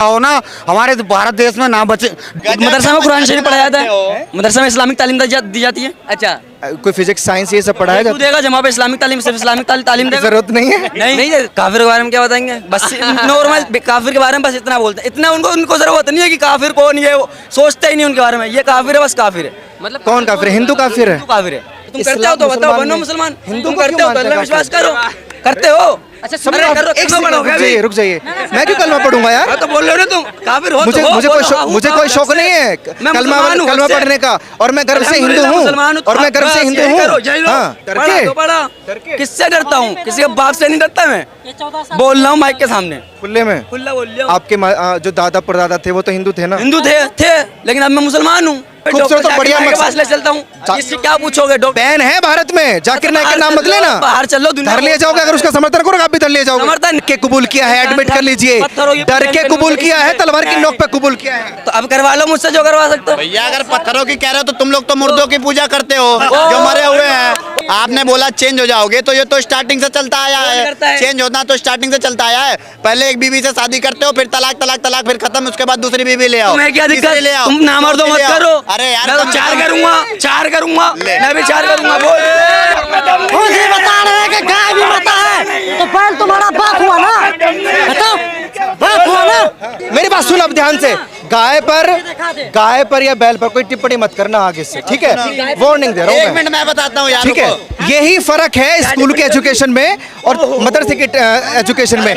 हो ना, हमारे भारत देश में ना बचे। मदरसा में कुरान शरीफ पढ़ाया जाता है, मदरसा में इस्लामिक तालीम दी जाती है। अच्छा, कोई फिजिक्स साइंस ये सब पढ़ाया तू जाता देगा जमा पे इस्लामिक तालीम, सिर्फ इस्लामिक तालीम देगा। जरूरत नहीं है। नहीं काफिर के बारे में क्या बताएंगे, बस नॉर्मल काफिर के बारे में बस इतना बोलते हैं। इतना उनको जरूरत नहीं है कि काफिर कौन है, वो सोचते ही नहीं उनके बारे में। ये काफिर है, बस काफिर है। मतलब कौन काफिर है? हिंदू काफिर है? काफिर है। तुम करते हो तो बताओ, बनो मुसलमान। हिंदू करते हो तो अल्लाह विश्वास करो, करते हो। अच्छा रुक जाइए, मैं क्यों कलमा पढ़ूंगा यार? तो बोल रहे हो ना तुम काफिर हो। मुझे कोई शौक नहीं है कलमा पढ़ने का, और मैं गर्व से हिंदू हूँ, और मैं गर्व से हिंदू हूँ। किससे डरता हूँ? किसी के बाप से नहीं डरता मैं। बोल रहा हूँ माइक के सामने खुले में। खुला बोल रहा हूँ। आपके जो दादा परदादा थे वो तो हिंदू थे ना? हिंदू थे, लेकिन अब मैं मुसलमान हूँ। खूबसूरत और बढ़िया पास ले चलता हूँ। इससे क्या पूछोगे? बैन है भारत में, जाकिर नाइक का नाम मत लेना। बाहर चलो, धर लिए जाओगे। अगर उसका समर्थन करोगे आप भी धर लिए जाओगे। समर्थन के कबूल किया है, एडमिट कर लीजिए। डर के कबूल किया है, तलवार की नोक पे कबूल किया है। तो अब करवा लो मुझसे जो करवा सकते हो। भैया अगर पत्थरों की कह रहे हो तो तुम लोग तो मुर्दों की पूजा करते हो जो मरे हुए हैं। आपने बोला चेंज हो जाओगे, तो ये तो स्टार्टिंग से चलता आया है। चेंज होना तो स्टार्टिंग से चलता आया है। पहले एक बीवी से शादी करते हो, फिर तलाक तलाक तलाक, फिर खत्म, उसके बाद दूसरी बीवी ले आओ। मैं क्या दिक्कत? ले आओ, तुम ना मर्दो मत करो। अरे यार मैं तो चार करूंगा, मैं भी चार करूंगा। खुद ही बता रहे हैं कि गाय भी माता है, तो बैल तुम्हारा बाप हुआ ना? बताओ, बाप हुआ ना? मेरी बात सुन अब ध्यान से। गाय पर या बैल पर कोई टिप्पणी मत करना आगे से, ठीक है? वार्निंग दे रहा हूँ। एक मिनट मैं बताता हूँ यार, ठीक है? यही फर्क है स्कूल के एजुकेशन में और मदरसे के एजुकेशन में।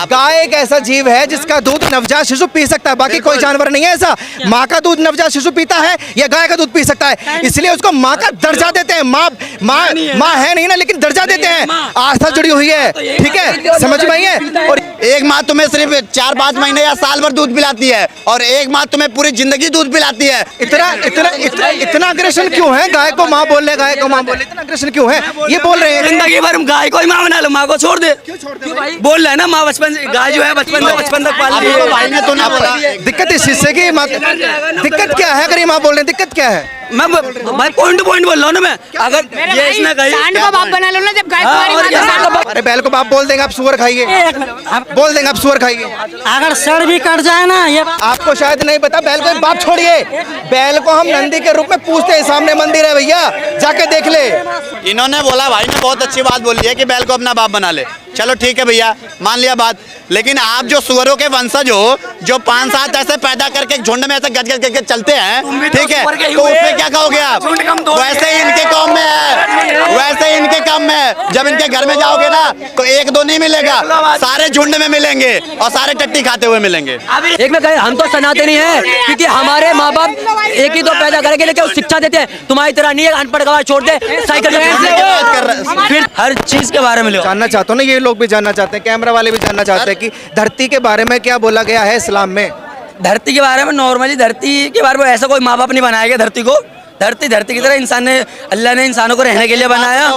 गाय एक ऐसा जीव है जिसका दूध नवजात शिशु पी सकता है, बाकी कोई जानवर नहीं है ऐसा। माँ का दूध नवजात शिशु पीता है या गाय का दूध पी सकता है, इसलिए उसको माँ का दर्जा देते हैं। माँ है नहीं ना, लेकिन दर्जा देते हैं। आस्था जुड़ी हुई है, ठीक है? समझ में आई है? और एक माँ तुम्हें सिर्फ 4-5 महीने या साल भर दूध पिलाती है, और एक माँ तुम्हें पूरी जिंदगी दूध पिलाती है। इतना अग्रेशन क्यों है? गाय को माँ बोल रहे, गाय को माँ बोल रहे, इतना अग्रेशन क्यों है? ये बोल रहे हैं जिंदगी भर गाय को ही माँ बना लो, माँ को छोड़ दे। बोल रहा है ना, माँ बचपन से गाय जो है बचपन तक पाली है। भाई ने तो ना बोला। दिक्कत इस चीज से कि दिक्कत क्या है? अगर ये माँ बोल रहे हैं, दिक्कत क्या है? मैं पॉइंट टू पॉइंट बोल रहा हूँ ना। मैं अगर ये इसने कही सांड को बाप बना लो ना, जब गाय तुम्हारी माता है। अरे बैल को बाप बोल देंगे आप सुअर खाइए, बोल देंगे आप सुअर खाइए। अगर सर भी कट जाए ना, ये आपको शायद नहीं पता, बैल को बाप छोड़िए। बैल को हम नंदी के रूप में पूजते हैं, सामने मंदिर है भैया, जाके देख ले। इन्होंने बोला, भाई ने बहुत अच्छी बात बोली है कि बैल को अपना बाप बना ले। चलो ठीक है भैया, मान लिया बात। लेकिन आप जो सुअरों के वंशज हो, जो 5-7 ऐसे पैदा करके झुंड में ऐसे गज करके चलते हैं, ठीक है, तो उसमें क्या कहोगे आप? वैसे ही इनके कौम में है, वैसे ही इनके काम में है। जब इनके घर में जाओगे ना, तो 1-2 नहीं मिलेगा, सारे झुंड में मिलेंगे और सारे टट्टी खाते हुए मिलेंगे। एक में कहे, हम तो सनातनी हैं क्योंकि हमारे माँ बाप एक ही तो पैदा करेंगे, लेकिन वो शिक्षा देते हैं। तुम्हारी तरह नहीं है अनपढ़ गवाह छोड़ दे, साइकिल फिर हर चीज के बारे में जानना चाहता हूँ ना, ये लोग भी जानना चाहते हैं, कैमरा वाले भी जानना चाहते हैं कि धरती के बारे में क्या बोला गया है इस्लाम में। धरती के बारे में नॉर्मली, धरती के बारे में ऐसा कोई माँ बाप नहीं बनाया गया धरती को। धरती की तरह इंसान ने, अल्लाह ने इंसानों को रहने के लिए बनाया।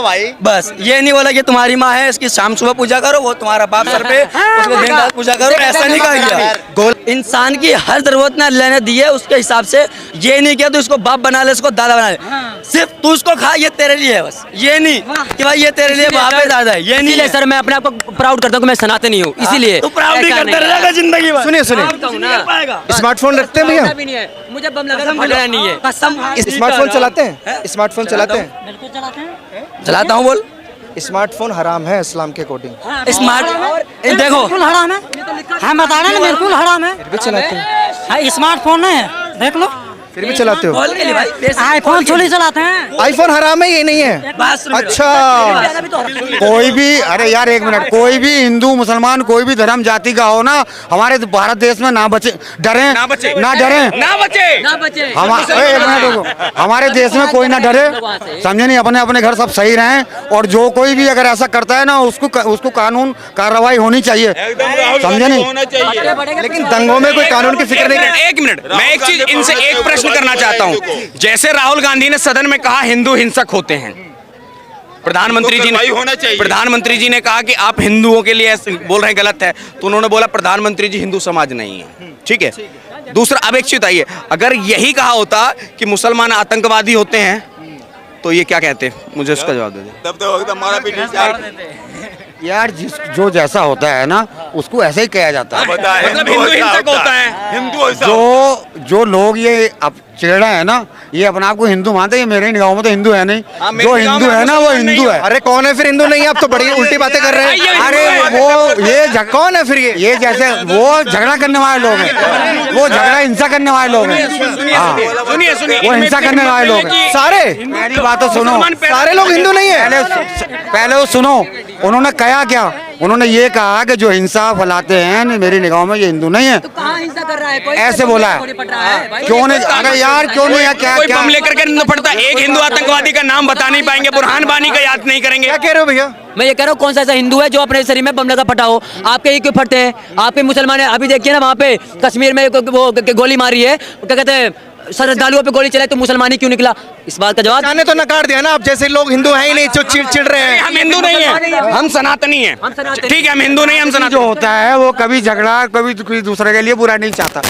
बस ये नहीं बोला कि तुम्हारी माँ है, इसकी शाम सुबह पूजा करो, वो तुम्हारा बाप सर पे, उसको दिन रात पूजा करो, ऐसा नहीं कहा गया। इंसान की हर जरूरत ने अल्लाह ने दी है, उसके हिसाब से। ये नहीं किया तो इसको बाप बना ले, इसको दादा बना ले। सिर्फ तू उसको खा, ये तेरे लिए है बस। ये नहीं कि भाई ये तेरे लिए बाप है दादा है, ये नहीं है। सर मैं अपने आप को प्राउड करता हूँ कि मैं सनातनी हूँ, इसीलिए तू प्राउड ही करता रहेगा जिंदगी भर। सुनिए स्मार्टफोन रखते हैं भैया? मुझे बम लगा नहीं है। स्मार्टफोन चलाते हैं? स्मार्टफोन चलाते हैं? बिल्कुल चलाते हैं। चलाता हूँ। बोल। स्मार्टफोन हराम है इस्लाम के अकॉर्डिंग। स्मार्ट देखो, बिल्कुल हराम है, हम बता रहे हैं ना, बिल्कुल हराम है। फिर भी चलाते हैं? स्मार्टफोन नहीं है, देख लो। फिर भी चलाते हो? आईफोन थोड़ी चलाते हैं। आईफोन हराम है, ये नहीं है? अच्छा, कोई भी, अरे यार एक मिनट, कोई भी हिंदू मुसलमान कोई भी धर्म जाति का हो ना, हमारे भारत देश में ना बचे, डरे ना डरे, एक मिनट रुको, हमारे देश में कोई ना डरे, समझे नहीं? अपने अपने घर सब सही रहें, और जो कोई भी अगर ऐसा करता है ना, उसको कानून कार्रवाई होनी चाहिए, समझे नहीं? लेकिन दंगों में कोई कानून की फिक्र नहीं। एक मिनट, मैं एक चीज इनसे एक प्रश्न करना चाहता हूं। जैसे राहुल गांधी ने सदन में कहा हिंदू हिंसक होते हैं, प्रधानमंत्री जी ने कहा कि आप हिंदुओं के लिए बोल रहे हैं गलत है, तो उन्होंने बोला प्रधानमंत्री जी हिंदू समाज नहीं है, ठीक है? दूसरा, अब एक चीज आइए, अगर यही कहा होता कि मुसलमान आतंकवादी होते हैं, तो ये क्या कहते हैं, मुझे उसका जवाब दे दे। तब तो हमारा भी यार जो जैसा होता है ना उसको ऐसे ही कहा जाता है। मतलब हिंदू हिंसक होता है। हिंदू ऐसा जो लोग ये अब चिड़ रहे हैं ना, ये अपने आप को हिंदू मानते हैं, ये मेरे निगाहों में तो हिंदू है नहीं। मेरे जो निगाहों हिंदू में है ना वो हिंदू है। अरे कौन है फिर हिंदू नहीं है? आप तो बड़ी उल्टी बातें कर रहे हैं। अरे वो ये कौन है फिर ये जैसे वो झगड़ा करने वाले लोग हैं, वो झगड़ा हिंसा करने वाले लोग हैं। हाँ, सुनिए सुनिए, वो हिंसा करने वाले लोग हैं सारे। मेरी बात तो सुनो, सारे लोग हिंदू नहीं है। पहले वो सुनो, उन्होंने कहा क्या? उन्होंने ये कहा कि जो हिंसा फैलाते हैं मेरी निगाहों में ये हिंदू नहीं है। कहाँ हिंसा कर रहा है कोई? ऐसे बोला है। क्यों नहीं? अरे यार क्यों नहीं है? क्या कोई क्या बम लेकर के नहीं पड़ता। एक हिंदू आतंकवादी का नाम बता नहीं पाएंगे, बुरहान बानी का याद नहीं करेंगे। क्या कह रहे हो भैया? मैं ये कह रहा हूँ, कौन सा ऐसा हिंदू है जो अपने शरीर में बम लगा फटा हो? आपके ही क्यों फटते हैं? आपके मुसलमान है, अभी देखिए ना वहाँ पे कश्मीर में वो गोली मारी है, क्या कहते हैं, श्रद्धालुओं पे गोली चलाई तो मुसलमान ही क्यों निकला? इस बात का जवाब जाने तो नकार दिया ना, आप जैसे लोग हिंदू हैं ही नहीं जो चिड़ रहे हैं। हम हिंदू नहीं है, हम सनातनी है। ठीक है, हम हिंदू नहीं, हम जो सनातनी। होता है वो कभी झगड़ा कभी कोई दूसरे के लिए बुरा नहीं चाहता।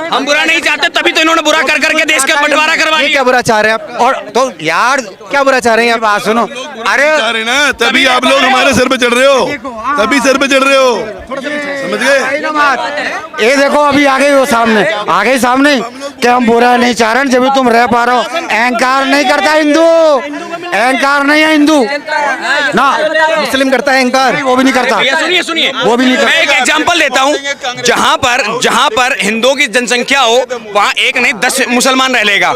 हम बुरा नहीं चाहते, तभी तो इन्होंने बुरा कर करके देश का बंटवारा करवा ये लिया। क्या बुरा चाह रहे हैं आप? और तो यार क्या बुरा चाह रहे हैं ये आप? बात सुनो, अरे अरे ना तभी आप लोग हमारे सर पे चढ़ रहे हो, तभी सर पे चढ़ रहे हो, समझ गए? ये देखो अभी आ गई वो सामने, आ गई सामने कि हम बुरा नहीं चाह रहे, जब भी तुम रह पा रहे हो। अहंकार नहीं करता हिंदू, अहंकार नहीं है हिंदू ना, मुस्लिम करता है अहंकार। वो भी नहीं करता। भैया सुनिए सुनिए, वो भी नहीं करता। मैं एक एग्जांपल देता हूँ। जहाँ पर हिंदुओं की जनसंख्या हो वहाँ एक नहीं 10 मुसलमान रह लेगा।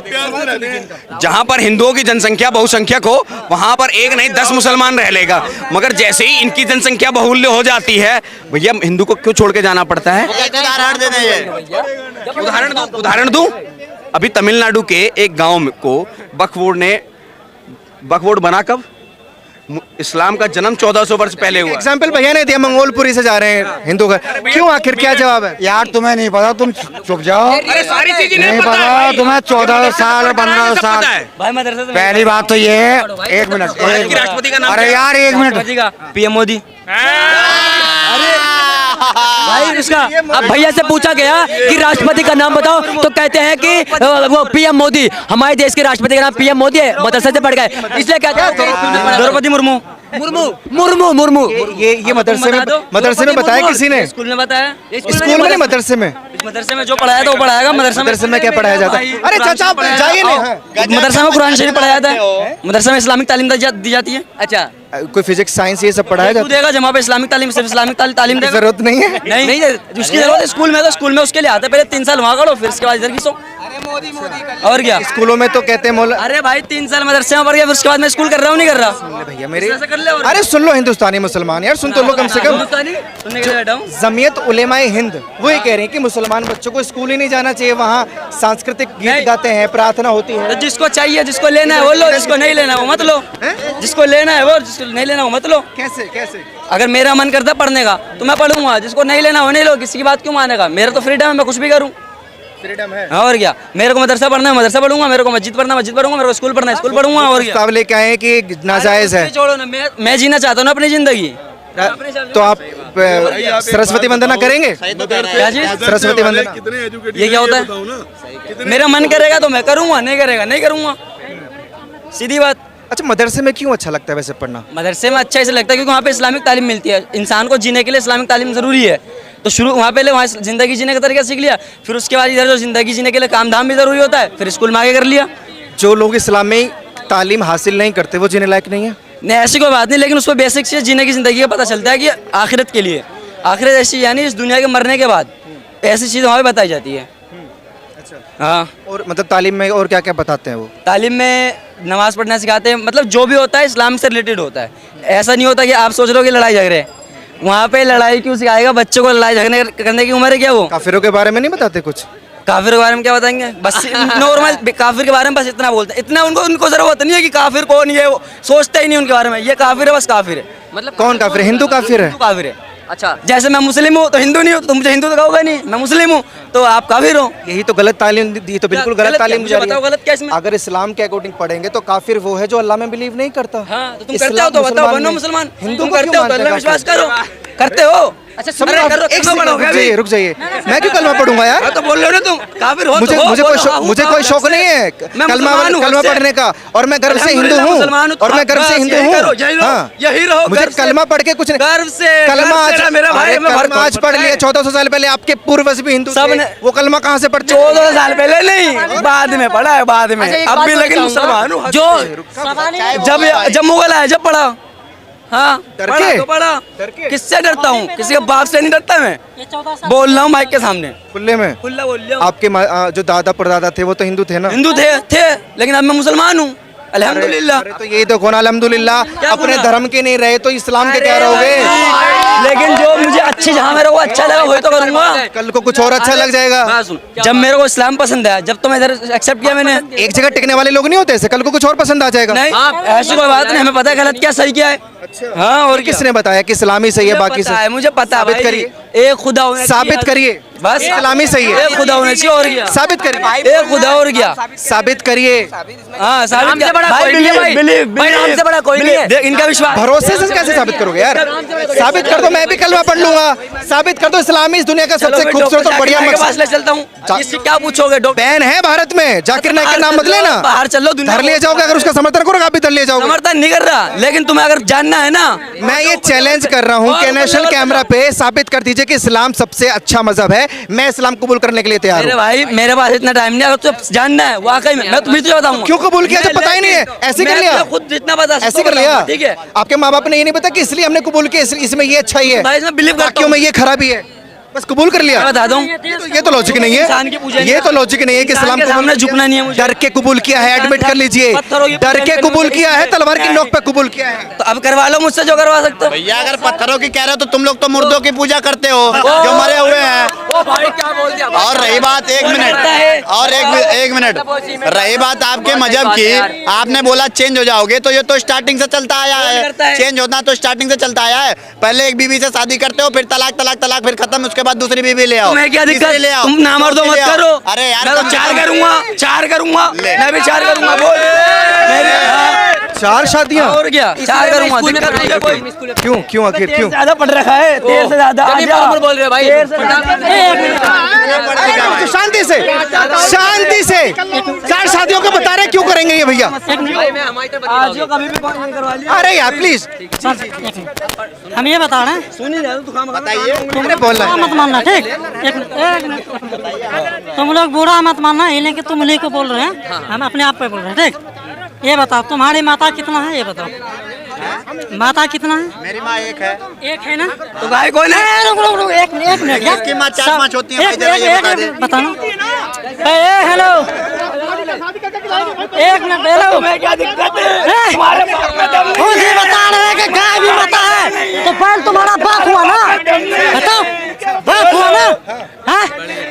जहाँ पर हिंदुओं की जनसंख्या बहुसंख्यक हो वहाँ पर एक नहीं 10 मुसलमान रह लेगा। मगर जैसे ही इनकी जनसंख्या बहुल्य हो जाती है, भैया हिंदू को क्यों छोड़ के जाना पड़ता है? उदाहरण दूं, अभी तमिलनाडु के एक गांव को वक्फ बोर्ड बना कब? इस्लाम का जन्म 1400 वर्ष पहले हुआ। एग्जाम्पल भैया ने दिया, मंगोलपुरी से जा रहे हैं हिंदू घर। क्यों, आखिर क्या जवाब है? यार तुम्हें नहीं पता, तुम चुप जाओ। अरे सारी चीजें नहीं पता तुम्हें, 14 साल 15 साल। भाई मदरसे से पहली बात तो ये है, एक मिनट, भारत के राष्ट्रपति का नाम अरे यार एक मिनट, पीएम मोदी। भाई इसका अब भैया से पूछा गया कि राष्ट्रपति का नाम बताओ तो कहते हैं कि वो पीएम मोदी। हमारे देश के राष्ट्रपति का नाम पीएम मोदी है, मदरसे से पढ़ गए इसलिए कहते हैं द्रौपदी मुर्मू। मुर्मू ये मदरसे में बताया किसी ने? स्कूल में बताया, स्कूल में नहीं, मदरसे में। मदरसे में जो पढ़ाया था वो पढ़ाएगा। मदरसे में क्या पढ़ाया जाता है? अरे चाचा आप जाइए ना। मदरसा में कुरान शरीफ पढ़ाया जाता है, मदरसा में इस्लामिक तालीम दी जाती है। अच्छा, कोई फिजिक्स साइंस ये सब पढ़ाया जाता देगा जब वहाँ पे इस्लामिक तालीम, सिर्फ इस्लामिक तालीम देगा। जरूरत नहीं है। नहीं उसकी जरूरत है स्कूल में, तो स्कूल में उसके लिए आता है। पहले 3 साल वहाँ करो, फिर उसके बाद इधर घिसो। और क्या स्कूलों में तो कहते हैं मौला। अरे भाई 3 साल मदरसे में पढ़ गया, फिर उसके बाद मैं स्कूल कर रहा हूँ, नहीं कर रहा भैया मेरे, ऐसा कर ले। अरे सुन लो हिंदुस्तानी मुसलमान, यार सुन तो लो कम से कम। सुनने के लिए बैठा हूँ। जमीयत उलेमाए हिंद वो ये कह रहे हैं कि मुसलमान बच्चों को स्कूल ही नहीं जाना चाहिए, वहाँ सांस्कृतिक गीत गाते हैं, प्रार्थना होती है। तो जिसको चाहिए, जिसको लेना है वो लो, जिसको नहीं लेना है वो मत लो। जिसको लेना है वो, जिसको नहीं लेना वो मत लो। कैसे? अगर मेरा मन करता पढ़ने का तो मैं पढ़ूंगा, जिसको नहीं लेना वो नहीं लो। किसी की बात क्यों मानेगा? मेरा तो फ्रीडम है, मैं कुछ भी करूँ। फ्रीडम है। और क्या, मेरे को मदरसा पढ़ना है मदरसा पढ़ूंगा, मेरे को मस्जिद पढ़ना मस्जिद पढ़ूंगा, मेरे को स्कूल पढ़ना है स्कूल पढ़ूंगा। और क्या प्रस्ताव लेके आए हैं कि नाजायज है। छोड़ो ना, मैं जीना चाहता हूँ ना अपनी जिंदगी। तो आप सरस्वती वंदना करेंगे? क्या चीज? सरस्वती वंदना ये क्या होता है? मेरा मन करेगा तो मैं करूंगा, नहीं करेगा नहीं करूंगा, सीधी बात। अच्छा, मदरसे में क्यों अच्छा लगता है वैसे पढ़ना? मदरसे में अच्छा इसलिए लगता है क्योंकि वहाँ पे इस्लामिक तालीम मिलती है। इंसान को जीने के लिए इस्लामिक तालीम ज़रूरी है। तो शुरू वहाँ पहले वहाँ ज़िंदगी जीने का तरीका सीख लिया, फिर उसके बाद इधर जो ज़िंदगी जीने के लिए काम धाम भी ज़रूरी होता है, फिर स्कूल में आगे कर लिया। जो लोग इस्लाम में तालीम हासिल नहीं करते वो जीने लायक नहीं है? नहीं, ऐसी कोई बात नहीं, लेकिन उसको बेसिक चीज़ जीने की ज़िंदगी का पता चलता है कि आखिरत के लिए, आखिरत ऐसी यानी इस दुनिया के मरने के बाद ऐसी चीज़ वहाँ पर बताई जाती है। हाँ, और मतलब तालीम में और क्या क्या बताते हैं वो? तालीम में नमाज़ पढ़ना सिखाते हैं, मतलब जो भी होता है इस्लाम से रिलेटेड होता है। ऐसा नहीं होता कि आप सोच रहे हो कि लड़ाई झगड़े, वहाँ पे लड़ाई क्यों सिखाएगा? बच्चों को लड़ाई झगड़ने करने की उम्र है क्या? वो काफिरों के बारे में नहीं बताते कुछ? काफिर के बारे में क्या बताएंगे? बस नॉर्मल काफिर के बारे में बस इतना बोलते हैं। इतना उनको जरूरत नहीं है कि काफिर कौन है, वो सोचते ही नहीं उनके बारे में। ये काफिर है, बस काफिर है। मतलब कौन काफिर है? हिंदू काफिर है? काफिर है। अच्छा, जैसे मैं मुस्लिम हूँ तो हिंदू नहीं हूँ, तुम मुझे हिंदू तो कहोगे नहीं। मैं मुस्लिम हूँ तो आप काफिर हो। यही तो गलत तालीम दी, तो बिल्कुल गलत तालीम मुझे बताओ गलत क्या इसमें? अगर इस्लाम के अकॉर्डिंग पढ़ेंगे तो काफिर वो है जो अल्लाह में बिलीव नहीं करता। हाँ, तो तुम करते हो तो बताओ, बनो मुसलमान। हिंदू तुम करते हो तो अल्लाह में विश्वास करो, करते हो? अच्छा अरे करो, एक कलमा पढ़ोगे सेकंड अभी? रुक जाइए मैं क्यों कलमा पढ़ूंगा यार? मैं तो बोल रहे हो ना तुम काफिर हो मुझे तो हो, मुझे बोलो, कोई शौक हाँ, मुझे हाँ, कोई शौक हाँ, नहीं है मैं कलमा मुसलमान हूँ, कलमा हद से। पढ़ने का और मैं गर्व से हिंदू अल्हम्दुलिल्लाह मुसलमान हूँ हूँ, और मैं गर्व से बस हिंदू यही हूँ करो, यही रहो, हाँ। यही रहो, मुझे गर्व से। कलमा पढ़ के कुछ नहीं गर्व से कलमा गर्व से आज मेरा भाई अरे में फर्क कलमा आज पड़ता पढ़ है। लिया 1400 साल पहले आपके पूर्वज भी हिंदू सब थे ने- वो कलमा कहाँ से पढ़ते 14 साल पहले नहीं बाद में पढ़ा है बाद में अब भी लेकिन मुसलमान हूँ जो जब मुगल आए जब पढ़ा हाँ डर पढ़ा के? तो पढ़ा किससे डरता हूँ किसी के बाप से नहीं डरता मैं बोल रहा हूँ माइक के सामने खुले में खुला बोल रहा हूँ आपके जो दादा परदादा थे वो तो हिंदू थे ना हिंदू थे लेकिन अब मैं मुसलमान हूँ अल्हम्दुलिल्लाह अरे तो यही तो गुना अल्हम्दुलिल्लाह क्या अपने गुनाह? धर्म के नहीं रहे तो इस्लाम के क्या रहोगे लेकिन जो मुझे अच्छी जहाँ मेरे को अच्छा लगा वही तो करूंगा कल को कुछ और अच्छा लग जाएगा बात सुन जब मेरे को इस्लाम पसंद आया जब तो मैं इधर एक्सेप्ट किया मैंने एक जगह टिकने वाले लोग नहीं होते ऐसे कल को कुछ और पसंद आ जाएगा नहीं ऐसी कोई बात नहीं हमें पता है गलत क्या सही क्या है हाँ और क्या किसने बताया कि इस्लामी सही है बाकी पता है से मुझे पता है साबित भाई। करिए। एक खुदा होना साबित चाहिए। करिए बस इस्लामी सही है एक खुदा होना चाहिए और क्या साबित करिए एक खुदा और क्या साबित करिए हाँ साबित से बड़ा कोई नहीं है भाई। भाई, नाम से बड़ा कोई नहीं है। देख इनका विश्वास भरोसे से कैसे साबित करोगे यार साबित कर दो मैं भी कलमा पढ़ लूंगा साबित कर दो इस्लामी इस दुनिया का सबसे खूबसूरत और बढ़िया के पास मकसद ले चलता हूँ इससे क्या पूछोगे डॉक्टर बैन है भारत में जाकिर नाइक का नाम मत लेना बाहर चलो दुनिया धर लिए जाओगे अगर उसका समर्थन करोगे आप भी धर लिए जाओगे समर्थन नहीं कर रहा लेकिन तुम्हें अगर जानना है ना मैं ये चैलेंज कर रहा हूँ कि नेशनल कैमरा पे साबित कर दीजिए कि इस्लाम सबसे अच्छा मजहब है मैं इस्लाम कबूल करने के लिए तैयार मेरे हूँ भाई मेरे पास इतना टाइम नहीं है अगर तुझे जानना है वाकई में मैं तुम्हें तुझे बताऊंगा क्यों कबूल किया जब पता ही नहीं है ऐसे कर लिया खुद जितना बता सकता ऐसे हूं कर लिया बताऊंगा, ठीक है आपके माँ बाप ने ये नहीं पता कि इसलिए हमने कबूल किया इसमें ये अच्छा ही है भाई इसमें बिलीव करता बाकियों हूं में ये खराबी है बस कबूल कर लिया मैं बता दूं ये तो लॉजिक नहीं इंसान की पूजा है ये तो लॉजिक नहीं है कि इंसान इस्लाम के कबूल सामने झुकना नहीं है मुझे डर के कबूल किया है एडमिट कर लीजिए पत्थरों की डर के पूजा कबूल करने किया है तलवार की नोक पे कबूल किया है तो अब करवा लो मुझसे जो करवा सकते हो भैया अगर पत्थरों की कह रहे हो तो तुम लोग तो मुर्दों की पूजा करते हो जो मरे हुए हैं ओ भाई क्या बोल दिया और रही बात एक मिनट और एक मिनट रही बात आपके मजहब की आपने बोला चेंज हो जाओगे तो ये तो स्टार्टिंग से चलता आया करता है है? चेंज होना तो स्टार्टिंग से चलता आया है पहले एक बीवी से शादी करते हो फिर तलाक तलाक तलाक फिर खत्म उसके बाद दूसरी बीवी ले आओ तुम्हें क्या दिक्कत तीसरी ले आओ तुम नामर्दो चौथी मत ले आओ। करो अरे यार मैं तो कम से चार कम- करूंगा ले। मैं भी चार करूंगा बोल मेरे हाँ, 4 शादियां और क्या चार करूंगा दिक्कत मुझे कोई क्यों आखिर क्यों ज्यादा पढ़ रखा है देर से ज्यादा बोल रहे भाई शांति से 4 शादियों को बता रहे क्यों करेंगे ये भैया आज जो कभी भी बात नहीं करवा लिया अरे यार प्लीज हम ये बता रहे हैं सुन ही रहे हो तू काम बताइए तुमने बोलना बुरा है मत मानना ठीक एक मिनट तुम लोग बुरा मत मानना इन्हें कि तुम को बोल रहे हैं हम अपने आप पे बोल रहे हैं ठीक ये बताओ तुम्हारी माता कितना है ये बताओ माता कितना है मेरी माँ एक है ना तो भाई कौन है रुक एक मिनट क्या? इसकी माँ 4-5 होती है, भाई, एक- जरा ये एक- बता एक- दे। बताना हेलो एक मिनट हेलो मैं क्या दिक्कत है ए, तुम्हारे बाप में दम नहीं खुद ही बता रहे हैं कि गाय भी माता है तो बैल तुम्हारा बाप हुआ ना बताओ बाप हुआ ना हाँ?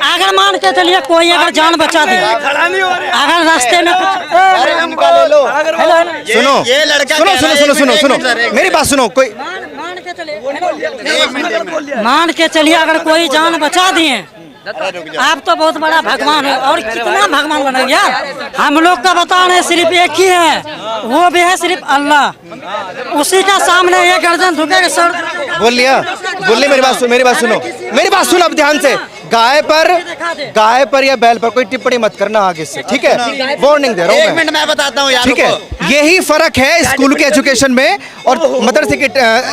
अगर मान के चलिए कोई अगर जान बचा दे खड़ा नहीं हो रहा अगर रास्ते में कुछ अरे इनका ले लो हेलो हेलो सुनो ये लड़का सुनो कह रहा सुनो है, सुनो एक सुनो मिनट, सुनो एक मेरी बात सुनो कोई मान के चलिए मान के चलिए अगर कोई जान बचा दिए आप तो बहुत बड़ा भगवान हो और कितना भगवान बनेंगे यार हम लोग का बता रहे सिर्फ एक ही है वो भी है सिर्फ अल्लाह उसी का सामने ये गर्दन झुकेगा सर बोल लिया मेरी बात सुनो अब ध्यान से गाय पर या बैल पर कोई टिप्पणी मत करना आगे से ठीक है वार्निंग दे रहा हूँ एक मैं मिनट मैं बताता हूँ यार ठीक है यही फर्क है स्कूल के एजुकेशन में और मदरसे के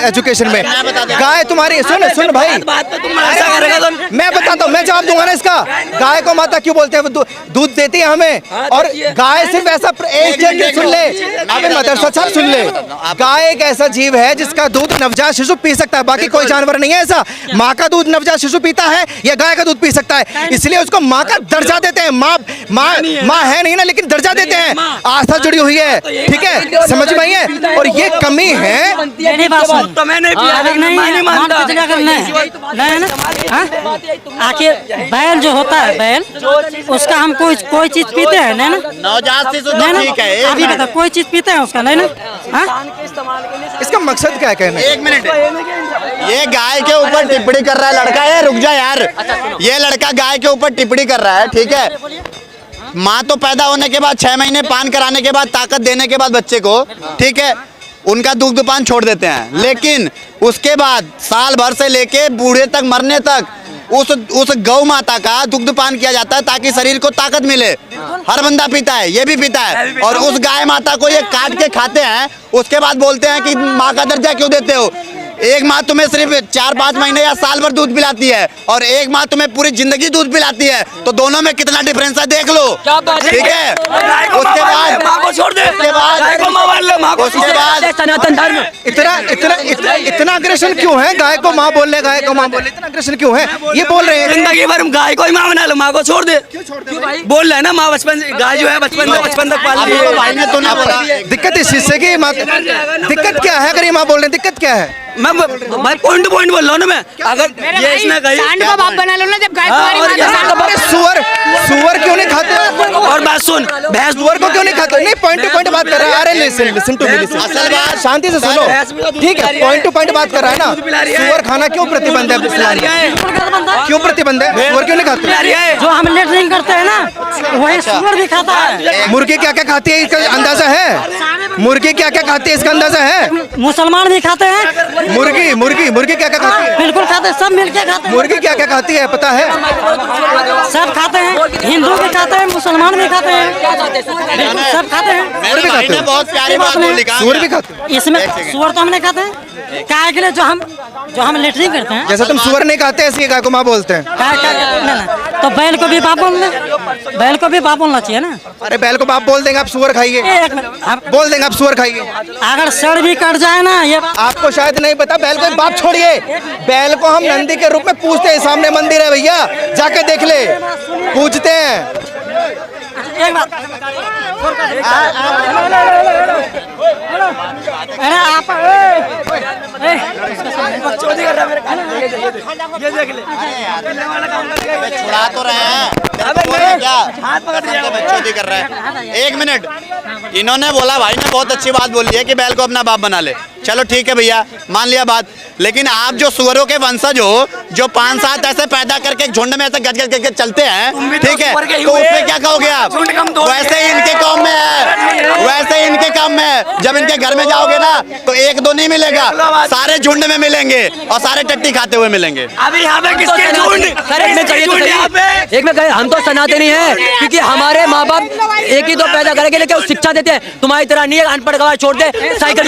एजुकेशन में गाय तुम्हारी सुन भाई बात पे तुम ऐसा करेगा तो मैं बताता हूँ मैं जवाब दूंगा ना इसका गाय को माता क्यों बोलते हैं वो दूध देती है हमें और गाय सिर्फ ऐसा एक जगह सुन ले अबे मदरसा साहब सुन ले गाय एक ऐसा जीव है जिसका दूध नवजात शिशु पी सकता है बाकी कोई जानवर नहीं है ऐसा माँ का दूध नवजात शिशु पीता है या गाय का दूध पी सकता है इसलिए उसको माँ का दर्जा देते हैं माँ है नहीं ना लेकिन दर्जा देते हैं आस्था जुड़ी हुई है ठीक है समझ में आई है और ये कमी है मेरी बात सुन तो मैंने भी अगर नहीं मैं नहीं मान मानता के चलिए अगर नहीं ना हाँ? आखिर बैल जो होता है बैल उसका हम कोई चीज पीते हैं नहीं ना नवजात शिशु तो नहीं ना ठीक है एक अभी बता मिनट कोई चीज पीते हैं उसका नहीं ना हाँ? इसका मकसद क्या है कहने का? एक मिनट ये गाय के ऊपर टिप्पणी कर रहा है लड़का है रुक जा यार ये लड़का गाय के ऊपर टिप्पणी कर रहा है ठीक है माँ तो पैदा होने के बाद 6 महीने पान कराने के बाद ताकत देने के बाद बच्चे को ठीक है उनका दुग्ध पान छोड़ देते हैं लेकिन उसके बाद साल भर से लेके बूढ़े तक मरने तक उस गौ माता का दुग्ध पान किया जाता है ताकि शरीर को ताकत मिले। हर बंदा पीता है, ये भी पीता है, और उस गाय माता को ये काट के खाते हैं। उसके बाद बोलते हैं कि माँ का दर्जा क्यों देते हो। एक माँ तुम्हें सिर्फ 4-5 महीने या साल भर दूध पिलाती है और एक माँ तुम्हें पूरी जिंदगी दूध पिलाती है, तो दोनों में कितना डिफरेंस है देख लो। ठीक है, उसके बाद सनातन धर्म इतना अग्रेशन क्यों है? गाय को माँ बोल ले, गाय को माँ बोल ले, इतना अग्रेशन क्यों है? ये बोल रहे हैं जिंदगी भर गाय को ही माँ बना लो, माँ को छोड़ दे। बोल रहे हैं ना, माँ बचपन से गाय जो है बचपन तक पाल रही है। भाई ने तो ना बोला। दिक्कत इस चीज से कि दिक्कत क्या है? अगर ये माँ बोल रहे हैं दिक्कत क्या है? मैं भाई पॉइंट टू पॉइंट बोल रहा हूँ ना मैं। अगर ये इसने कही सांड को बाप बना लो ना, जब गाय तुम्हारी माँ तो सांड को बाप। सुअर क्यों नहीं खाते? और बात सुन, भैंस सुअर को क्यों नहीं खाते? नहीं, पॉइंट टू पॉइंट बात कर रहा है। अरे लिसन टू मी, असल बात शांति से सुनो। ठीक है, पॉइंट टू पॉइंट बात कर रहा है ना। सुअर खाना क्यों प्रतिबंध है इस्लाम में? क्यों प्रतिबंध है? सुअर क्यों नहीं खाते? जो हम लेटरिन करते हैं ना, वही सुअर भी खाता है। मुर्गी क्या क्या खाती है इसका अंदाजा है? मुर्गी क्या क्या खाती है इसका अंदाजा है? मुसलमान भी खाते हैं। मुर्गी क्या क्या खाती है? बिल्कुल खाते हैं, सब मिलके खाते हैं। मुर्गी क्या क्या खाती है पता है? सब खाते हैं, हिंदू भी खाते हैं, मुसलमान भी खाते हैं, बिल्कुल सब खाते हैं। मेरे भाई ने बहुत प्यारी बात बोली। सुअर भी खाते हैं? इसमें सुअर तो हम नहीं खाते हैं। काय के लिए जो हम लेटरिन करते हैं। जैसे तुम सुअर नहीं खाते, ऐसी गाय को माँ बोलते हैं। नहीं, तो बैल को भी बाप बोलना, बैल को भी बाप बोलना चाहिए ना। अरे बैल को बाप बोल देंगे, आप सुअर खाइए। एक मिनट, बोल देंगे आप सुअर खाइए। अगर सड़ भी कट जाए ना, ये आपको शायद नहीं पता, बैल को बाप छोड़िए। बैल को हम नंदी के रूप में पूजते हैं। सामने मंदिर है भैया, जाके देख ले, पूजते हैं। एक बात, अरे आप छुड़ा तो रहे हैं, बच्चों कर रहे हैं। 1 मिनट, इन्होंने बोला, भाई ने बहुत अच्छी बात बोली है कि बैल को अपना बाप बना ले। चलो ठीक है भैया, मान लिया बात, लेकिन आप जो सुअरों के वंशज हो, जो 5-7 ऐसे पैदा करके एक झुंड में ऐसे गज गज गज चलते हैं, ठीक है, तो उसमें क्या कहोगे आप? वैसे ही इनके काम में है, वैसे ही इनके काम में है। जब इनके घर में जाओगे ना, तो 1-2 नहीं मिलेगा, सारे झुंड में मिलेंगे और सारे टट्टी खाते हुए मिलेंगे। अभी यहाँ पे किसके झुंड? सर एक में चाहिए तो सही। एक में कहे हम तो सनातनी हैं, क्योंकि हमारे माँ बाप एक ही तो पैदा करेंगे, लेकिन शिक्षा देते हैं। तुम्हारी तरह नहीं है अनपढ़ गवाह छोड़ दे, साइकिल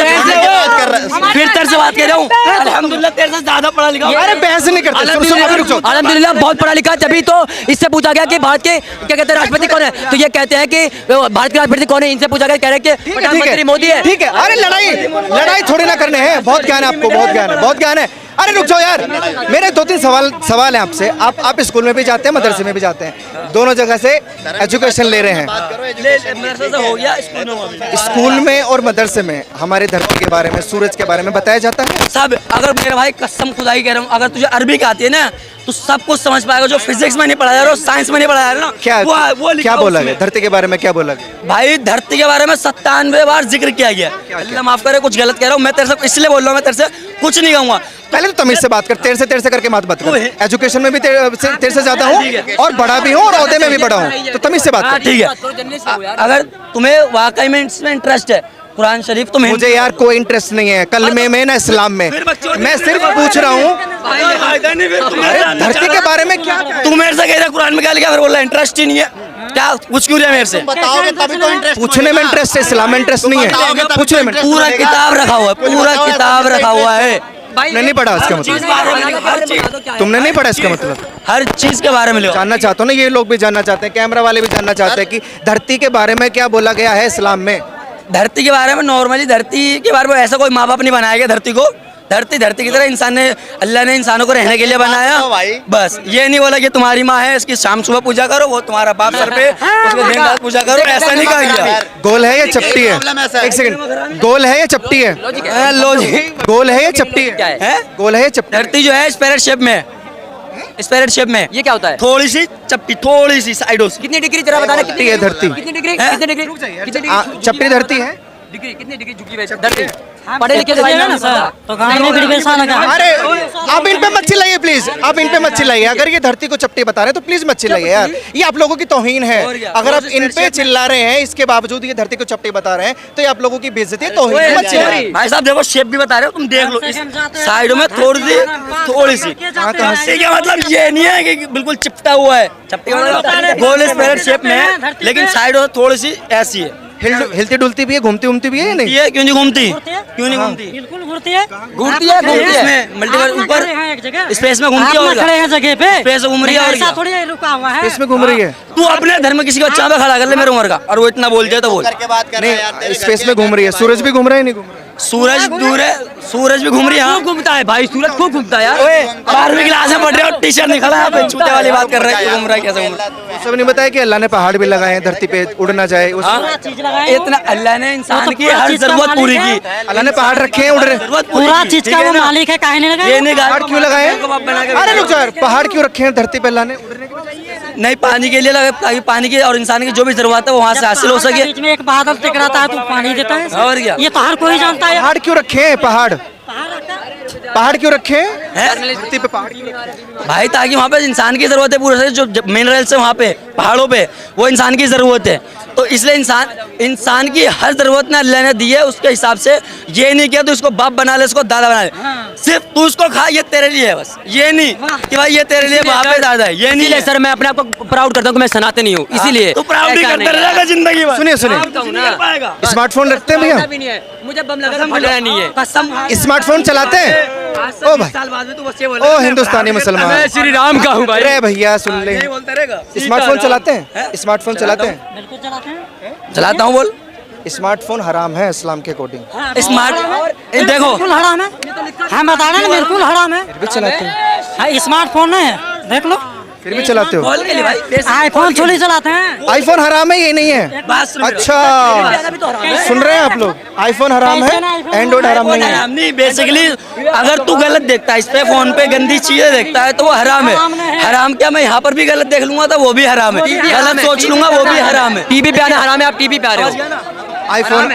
फिर तेरे से बात कर रहा हूँ। अल्हम्दुलिल्लाह तेरे से ज्यादा पढ़ा लिखा। अरे बहस नहीं करते, अल्हम्दुलिल्लाह बहुत पढ़ा लिखा, तभी तो इससे पूछा गया कि भारत के क्या कहते हैं राष्ट्रपति कौन है, तो ये कहते हैं कि भारत के राष्ट्रपति कौन है। इनसे पूछा गया, कह रहे कि प्रधानमंत्री मोदी है। ठीक है, अरे लड़ाई थोड़ी ना करने हैं। बहुत ज्ञान है आपको, बहुत ज्ञान है। अरे रुक जाओ यार, मेरे 2-3 सवाल हैं आपसे। आप स्कूल में भी जाते हैं, मदरसे में भी जाते हैं, दोनों जगह से एजुकेशन ले रहे हैं। स्कूल में और मदरसे में हमारे धरती के बारे में, सूरज के बारे में बताया जाता है सब। अगर मेरे भाई कसम खुदाई कह रहा हूँ, अगर तुझे अरबी का आती है ना, तो सब कुछ समझ पाएगा। जो फिजिक्स में नहीं पढ़ाया रहा, साइंस में नहीं पढ़ाया रहा ना, क्या बोला गया धरती के बारे में? क्या बोला गया भाई? धरती के बारे में 97 बार जिक्र किया गया। अल्लाह माफ करे, कुछ गलत कह रहा हूँ मैं तेरे से, इसलिए बोल रहा हूँ, मैं तेरे से कुछ नहीं कहूँगा। पहले तो तमीज से बात कर, तेरे से करके मत बात कर। एजुकेशन में भी तेरे से ज्यादा हूँ और बड़ा भी हूँ और ओहदे में भी बड़ा हूँ, तो तमीज से बात कर। ठीक है, अगर तुम्हें वाकई में इसमें इंटरेस्ट है, कुरान शरीफ तो मुझे यार कोई इंटरेस्ट नहीं है कलमे में ना इस्लाम में। मैं सिर्फ पूछ रहा हूँ धरती के बारे में क्या। तू मेरे से कह रहा कुरान में क्या लिखा, फिर बोल रहा इंटरेस्ट ही नहीं है। क्या कुछ क्यों रहा मेरे से? बताओगे तभी तो इंटरेस्ट। पूछने में इंटरेस्ट है, इस्लाम में इंटरेस्ट नहीं है। पूछने में पूरा किताब रखा हुआ है, पूरा किताब रखा हुआ है। तुमने नहीं पढ़ा इसका मतलब? तुमने नहीं पढ़ा इसका मतलब? हर चीज के बारे में जानना चाहते हो ना, ये लोग भी जानना चाहते हैं, कैमरा वाले भी जानना चाहते हैं कि धरती के बारे में क्या बोला गया है इस्लाम में। धरती के बारे में नॉर्मली, धरती के बारे में ऐसा कोई माँ बाप नहीं बनाया गया धरती को। धरती की तरह इंसान ने, अल्लाह ने इंसानों को रहने के लिए बनाया। बस ये नहीं बोला कि तुम्हारी माँ है, इसकी शाम सुबह पूजा करो, वो तुम्हारा बाप सर पे, उसके दिन रात पूजा करो, ऐसा नहीं कहा गया। गोल है या चपटी है? एक सेकंड, गोल है या चपटी है? लॉजिक, गोल है या चपटी है? गोल है या चपटी? धरती जो है स्पेरेट शेप में, स्पेरेट शेप में। ये क्या होता है? थोड़ी सी चपटी, थोड़ी सी साइडों से। कितनी डिग्री जरा बताना, कितनी है धरती? कितनी डिग्री? कितनी डिग्री? चपटी धरती है? डिग्री कितनी डिग्री झुकी हुई है धरती पढ़े लिखे ना सर तो गाँव में भी वैसा लगा अरे आप इन पे मत चिल्लाइए प्लीज, आप इन पे मत चिल्लाइए। अगर ये धरती को चपटी बता रहे हैं तो प्लीज मत चिल्लाइए यार, ये आप लोगों की तौहीन है। अगर आप इन पे चिल्ला रहे हैं इसके बावजूद ये धरती को चपटी बता रहे हैं तो ये आप लोगों की बेइज्जती है, तौहीन है, मत चिल्लाइए। भाई साहब देखो शेप भी बता रहे हो तुम, देख लो साइड में थोड़ी सी क्या मतलब ये नहीं है कि बिल्कुल चिपटा हुआ है, चपटी मतलब गोल स्क्वायर शेप में है लेकिन साइड थोड़ी सी ऐसी है। हिलती डुलती भी है, घूमती उमती भी है या नहीं? ये क्यों नहीं घूमती, क्यों नहीं घूमती? बिल्कुल घूमती है, घूमती है मल्टीवर्स ऊपर स्पेस में घूमती है, खड़े हैं जगह पे स्पेस घूम रही है और ऐसा थोड़ी रुका हुआ है, इसमें घूम रही है। तू अपने धर्म में किसी को अच्छा पे खड़ा कर ले मेरे उम्र का और वो इतना बोल जाए तो बोल। नहीं स्पेस में घूम रही है, सूरज भी घूम रहा है नहीं घूम रहा है? सूरज दूर है, सूरज भी घूम रही है, घूमता है भाई, सूरज खूब घूमता है यार। 12वीं क्लास में पढ़ रहे हो, टी शर्ट निकला है, छूटे वाली बात कर रहे हैं, घूम रहा है कैसे घूम रहा है? सब नहीं बताया कि अल्लाह ने पहाड़ भी लगाए हैं धरती पे, उड़ ना जाए इतना अल्लाह ने इंसान की हर जरूरत पूरी की, अल्लाह ने पहाड़ रखे हैं उड़ रहे। पूरा चीज का वो मालिक है, काहे नहीं लगा? ये नहीं पहाड़ क्यों लगाए हैं? अरे रुक जा, पहाड़ क्यों रखे हैं धरती पे अल्लाह ने? उड़ने की वजह नहीं पानी के लिए लगे, ताकि पानी की और इंसान की जो भी जरूरत है वो वहाँ से हासिल हो सके। बीच में एक बादल टकराता है तो पानी देता है, और क्या? ये तो हर कोई जानता है। पहाड़ क्यों रखे हैं? पहाड़ क्यों रखे हैं है? धरती पे पहाड़ क्यों रखे हैं? भाई ताकि वहाँ पे इंसान की जरूरत है पूरे जो मिनरल्स है वहाँ पे पहाड़ों पे वो इंसान की जरूरत है, तो इसलिए इंसान की हर जरूरत ने अल्लाह ने दी है। उसके हिसाब से ये नहीं किया तो इसको बाप बना ले, इसको दादा बना ले, सिर्फ तू उसको खा, ये तेरे लिए है बस। ये नहीं कि भाई ये तेरे लिए बाप है दादा है, ये नहीं है। सर मैं अपने आप को प्राउड करता हूँ कि मैं सनातनी हूँ, इसीलिए तू प्राउड नहीं करता रहेगा जिंदगी भर। सुनिए स्मार्टफोन रखते हैं भैया? नहीं है मुझे बम लगा फटना नहीं है, कसम। स्मार्टफोन चलाते हैं? ओ भाई, साल बाद में तू बस ये ओ हिंदुस्तानी मुसलमान, मैं श्री राम का हूँ भाई। अरे भैया सुन ले, बोलता रहेगा। स्मार्टफोन चलाते हैं? स्मार्टफोन चलाते हैं? बिल्कुल चलाते हैं। चलाता हूँ बोल। स्मार्टफोन हराम है इस्लाम के अकॉर्डिंग। स्मार्ट देखो बिल्कुल हराम है, हम बता रहे हैं बिल्कुल हराम है। फिर भी चलाते हैं? स्मार्टफोन है, देख लो। फिर भी चलाते हो? बोल के लिए भाई, आईफोन थोड़ी चलाते हैं। आईफोन हराम है ये नहीं है? बात सुन। अच्छा सुन रहे हैं आप लोग, आईफोन हराम है, एंड्रॉइड हराम नहीं है। नहीं बेसिकली अगर तू गलत देखता है इस पे फोन पे गंदी चीजें देखता है तो वो हराम है। हराम क्या, मैं यहाँ पर भी गलत देख लूंगा तो वो भी हराम है, गलत सोच लूंगा वो भी हराम है। टीवी पे आना हराम है, आप टीवी पे आ रहे हो। आईफोन